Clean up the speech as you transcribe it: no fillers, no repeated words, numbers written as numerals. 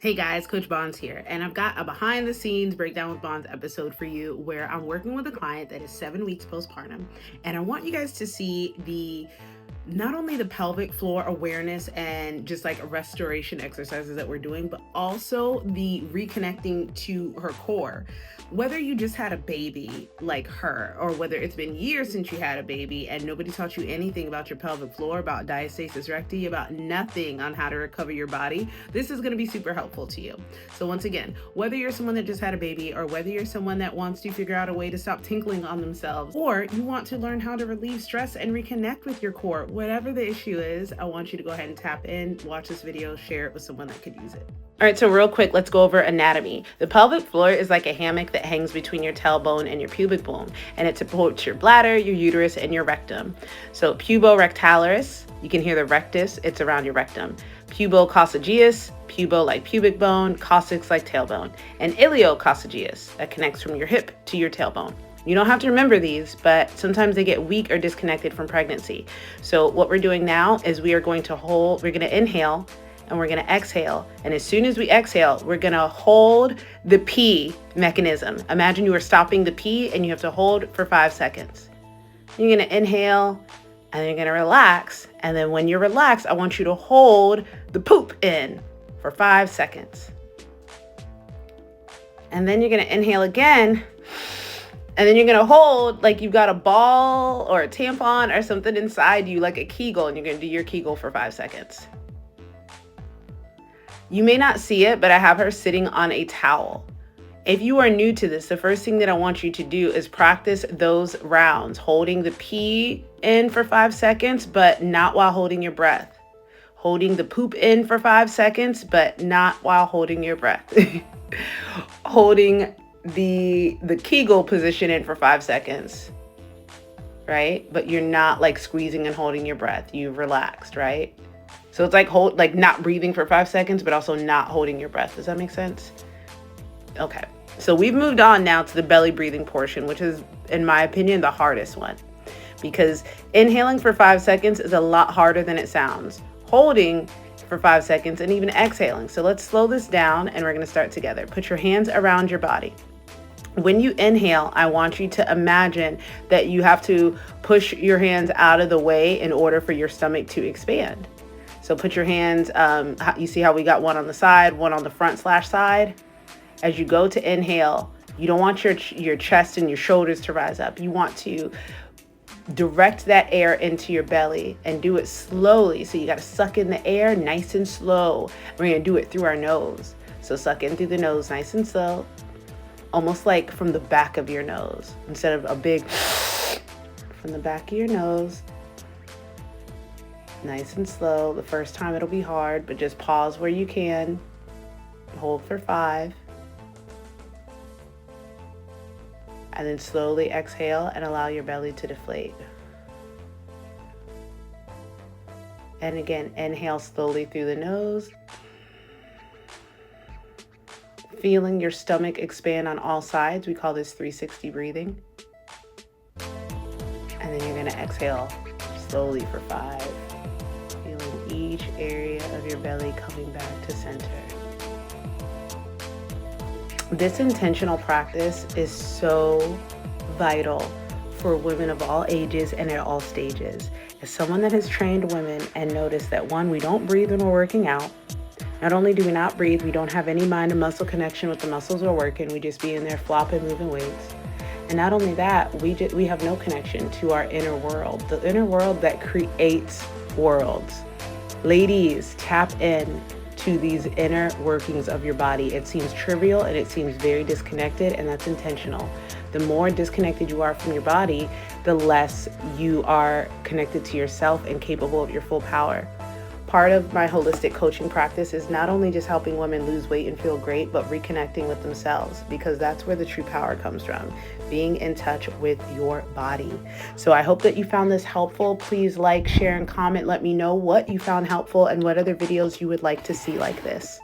Hey guys, Coach Bonds here, and I've got a behind the scenes breakdown with Bonds episode for you where I'm working with a client that is 7 weeks postpartum, and I want you guys to see not only the pelvic floor awareness and just like restoration exercises that we're doing, but also the reconnecting to her core. Whether you just had a baby like her, or whether it's been years since you had a baby and nobody taught you anything about your pelvic floor, about diastasis recti, about nothing on how to recover your body, this is going to be super helpful to you. So once again, whether you're someone that just had a baby, or whether you're someone that wants to figure out a way to stop tinkling on themselves, or you want to learn how to relieve stress and reconnect with your core, whatever the issue is, I want you to go ahead and tap in, watch this video, share it with someone that could use it. All right, so real quick, let's go over anatomy. The pelvic floor is like a hammock that hangs between your tailbone and your pubic bone, and it supports your bladder, your uterus, and your rectum. So puborectalis, you can hear the rectus, it's around your rectum. Pubococcygeus, pubo like pubic bone, coccyx like tailbone, and iliococcygeus, that connects from your hip to your tailbone. You don't have to remember these, but sometimes they get weak or disconnected from pregnancy. So what we're doing now is we're going to inhale, and we're going to exhale. And as soon as we exhale, we're going to hold the P mechanism. Imagine you are stopping the P and you have to hold for 5 seconds. You're going to inhale and then you're going to relax. And then when you're relaxed, I want you to hold the poop in for 5 seconds. And then you're going to inhale again. And then you're going to hold like you've got a ball or a tampon or something inside you, like a Kegel, and you're going to do your Kegel for 5 seconds. You may not see it, but I have her sitting on a towel. If you are new to this, the first thing that I want you to do is practice those rounds, holding the P in for 5 seconds, but not while holding your breath. Holding the poop in for 5 seconds, but not while holding your breath. Holding the Kegel position in for 5 seconds, right? But you're not like squeezing and holding your breath. You've relaxed, right? So it's like not breathing for 5 seconds, but also not holding your breath. Does that make sense? Okay. So we've moved on now to the belly breathing portion, which is, in my opinion, the hardest one, because inhaling for 5 seconds is a lot harder than it sounds. Holding for 5 seconds and even exhaling. So let's slow this down and we're going to start together. Put your hands around your body. When you inhale, I want you to imagine that you have to push your hands out of the way in order for your stomach to expand. So put your hands, you see how we got one on the side, one on the front/side? As you go to inhale, you don't want your chest and your shoulders to rise up. You want to direct that air into your belly and do it slowly. So you got to suck in the air nice and slow. We're going to do it through our nose. So suck in through the nose nice and slow, almost like from the back of your nose, instead of a big from the back of your nose. Nice and slow. The first time it'll be hard, but just pause where you can. Hold for 5. And then slowly exhale and allow your belly to deflate. And again, inhale slowly through the nose. Feeling your stomach expand on all sides. We call this 360 breathing. And then you're going to exhale slowly for 5. Feeling each area of your belly coming back to center. This intentional practice is so vital for women of all ages and at all stages. As someone that has trained women and noticed that, one, we don't breathe when we're working out. Not only do we not breathe, we don't have any mind and muscle connection with the muscles we're working. We just be in there flopping, moving weights. And not only that, we have no connection to our inner world, the inner world that creates worlds. Ladies, tap in to these inner workings of your body. It seems trivial and it seems very disconnected, and that's intentional. The more disconnected you are from your body, the less you are connected to yourself and capable of your full power. Part of my holistic coaching practice is not only just helping women lose weight and feel great, but reconnecting with themselves, because that's where the true power comes from, being in touch with your body. So I hope that you found this helpful. Please like, share, and comment. Let me know what you found helpful and what other videos you would like to see like this.